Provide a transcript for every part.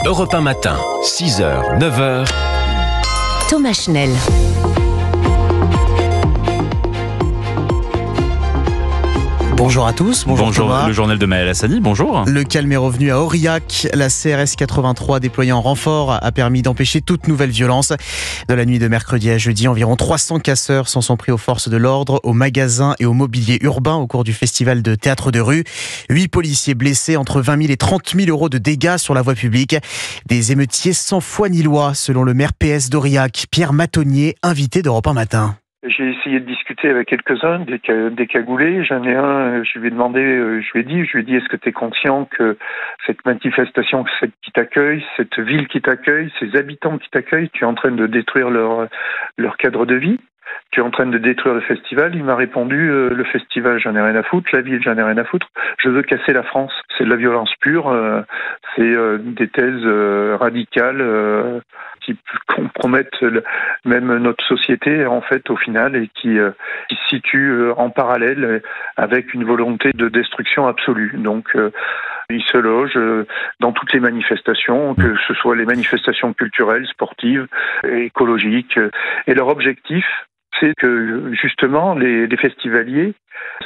Europe 1 matin, 6h, 9h. Thomas Schnell. Bonjour à tous, bonjour Thomas. Le journal de Maël Hassani, bonjour. Le calme est revenu à Aurillac. La CRS 83 déployée en renfort a permis d'empêcher toute nouvelle violence. De la nuit de mercredi à jeudi, environ 300 casseurs s'en sont pris aux forces de l'ordre, aux magasins et au mobilier urbain au cours du festival de théâtre de rue. 8 policiers blessés, entre 20 000 et 30 000 euros de dégâts sur la voie publique. Des émeutiers sans foi ni loi, selon le maire PS d'Aurillac, Pierre Matonnier, invité d'Europe 1 matin. J'ai essayé de discuter avec quelques-uns, des cagoulés. J'en ai un, je lui ai demandé, je lui ai dit, est-ce que tu es conscient que cette manifestation qui t'accueille, cette ville qui t'accueille, ces habitants qui t'accueillent, tu es en train de détruire leur cadre de vie? Tu es en train de détruire le festival. Il m'a répondu, le festival, j'en ai rien à foutre. La ville, j'en ai rien à foutre. Je veux casser la France. C'est de la violence pure. C'est des thèses radicales qui compromettent même notre société, en fait, au final, et qui se situent en parallèle avec une volonté de destruction absolue. Donc, ils se logent dans toutes les manifestations, que ce soit les manifestations culturelles, sportives, écologiques. Et leur objectif, c'est que justement les festivaliers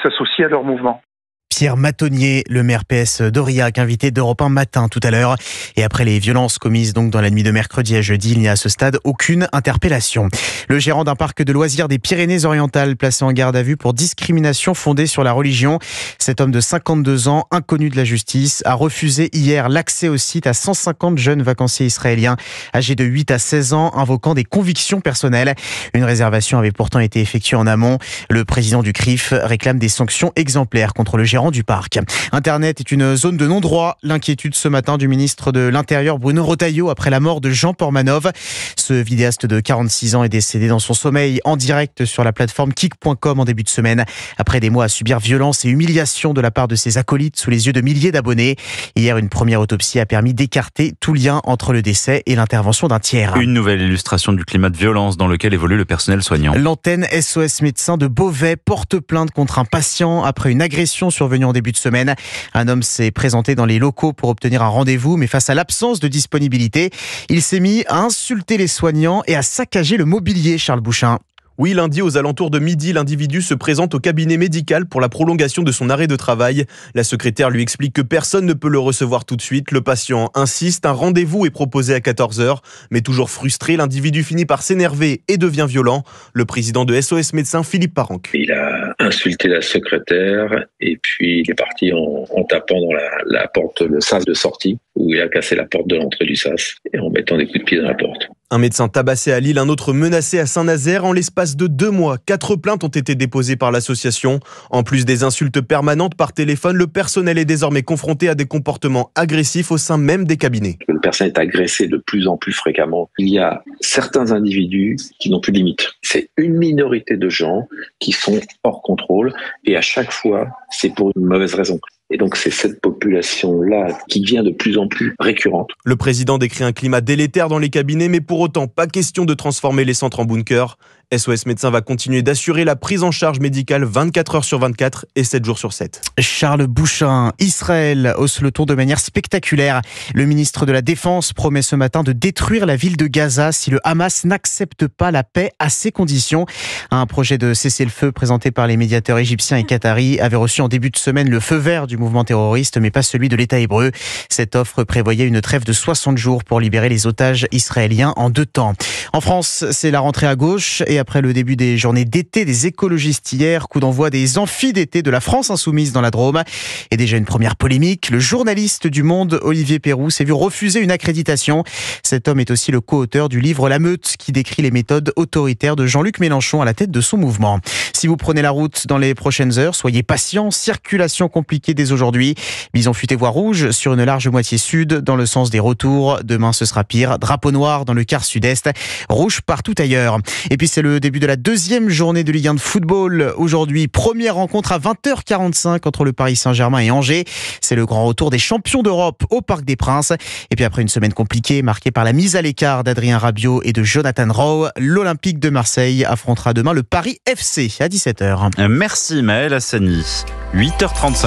s'associent à leur mouvement. Pierre Matonnier, le maire PS d'Aurillac, invité d'Europe 1 matin tout à l'heure. Et après les violences commises donc dans la nuit de mercredi à jeudi, il n'y a à ce stade aucune interpellation. Le gérant d'un parc de loisirs des Pyrénées-Orientales, placé en garde à vue pour discrimination fondée sur la religion. Cet homme de 52 ans, inconnu de la justice, a refusé hier l'accès au site à 150 jeunes vacanciers israéliens âgés de 8 à 16 ans, invoquant des convictions personnelles. Une réservation avait pourtant été effectuée en amont. Le président du CRIF réclame des sanctions exemplaires contre le gérant du parc. Internet est une zone de non-droit. L'inquiétude ce matin du ministre de l'Intérieur Bruno Retailleau après la mort de Jean Portmanov. Ce vidéaste de 46 ans est décédé dans son sommeil en direct sur la plateforme Kik.com en début de semaine. Après des mois à subir violence et humiliation de la part de ses acolytes sous les yeux de milliers d'abonnés. Hier, une première autopsie a permis d'écarter tout lien entre le décès et l'intervention d'un tiers. Une nouvelle illustration du climat de violence dans lequel évolue le personnel soignant. L'antenne SOS Médecins de Beauvais porte plainte contre un patient après une agression survenue en début de semaine. Un homme s'est présenté dans les locaux pour obtenir un rendez-vous, mais face à l'absence de disponibilité, il s'est mis à insulter les soignants et à saccager le mobilier, Charles Bouchin. Oui, lundi, aux alentours de midi, l'individu se présente au cabinet médical pour la prolongation de son arrêt de travail. La secrétaire lui explique que personne ne peut le recevoir tout de suite. Le patient insiste, un rendez-vous est proposé à 14h. Mais toujours frustré, l'individu finit par s'énerver et devient violent. Le président de SOS Médecins, Philippe Paranque. Il a insulté la secrétaire et puis il est parti en tapant dans la porte, le sas de sortie, où il a cassé la porte de l'entrée du sas et en mettant des coups de pied dans la porte. Un médecin tabassé à Lille, un autre menacé à Saint-Nazaire. En l'espace de 2 mois, 4 plaintes ont été déposées par l'association. En plus des insultes permanentes par téléphone, le personnel est désormais confronté à des comportements agressifs au sein même des cabinets. Le personnel est agressé de plus en plus fréquemment. Il y a certains individus qui n'ont plus de limite. C'est une minorité de gens qui sont hors contrôle et à chaque fois, c'est pour une mauvaise raison. Et donc c'est cette population-là qui devient de plus en plus récurrente. Le président décrit un climat délétère dans les cabinets, mais pour autant, pas question de transformer les centres en bunker. SOS Médecins va continuer d'assurer la prise en charge médicale 24 heures sur 24 et 7 jours sur 7. Charles Bouchin, Israël hausse le ton de manière spectaculaire. Le ministre de la Défense promet ce matin de détruire la ville de Gaza si le Hamas n'accepte pas la paix à ses conditions. Un projet de cessez-le-feu présenté par les médiateurs égyptiens et qataris avait reçu en début de semaine le feu vert du mouvement terroriste, mais pas celui de l'État hébreu. Cette offre prévoyait une trêve de 60 jours pour libérer les otages israéliens en 2 temps. En France, c'est la rentrée à gauche et après le début des journées d'été des écologistes hier, coup d'envoi des amphis d'été de la France insoumise dans la Drôme. Et déjà une première polémique, le journaliste du Monde, Olivier Perroux, s'est vu refuser une accréditation. Cet homme est aussi le co-auteur du livre La Meute, qui décrit les méthodes autoritaires de Jean-Luc Mélenchon à la tête de son mouvement. Si vous prenez la route dans les prochaines heures, soyez patients, circulation compliquée dès aujourd'hui. Bison futé voie rouge sur une large moitié sud dans le sens des retours. Demain ce sera pire, drapeau noir dans le quart sud-est, rouge partout ailleurs. Et puis c'est le début de la 2e journée de Ligue 1 de football. Aujourd'hui, première rencontre à 20h45 entre le Paris Saint-Germain et Angers. C'est le grand retour des champions d'Europe au Parc des Princes. Et puis après une semaine compliquée marquée par la mise à l'écart d'Adrien Rabiot et de Jonathan Rowe, l'Olympique de Marseille affrontera demain le Paris FC à 17h. Merci Maël Hassani. 8h35.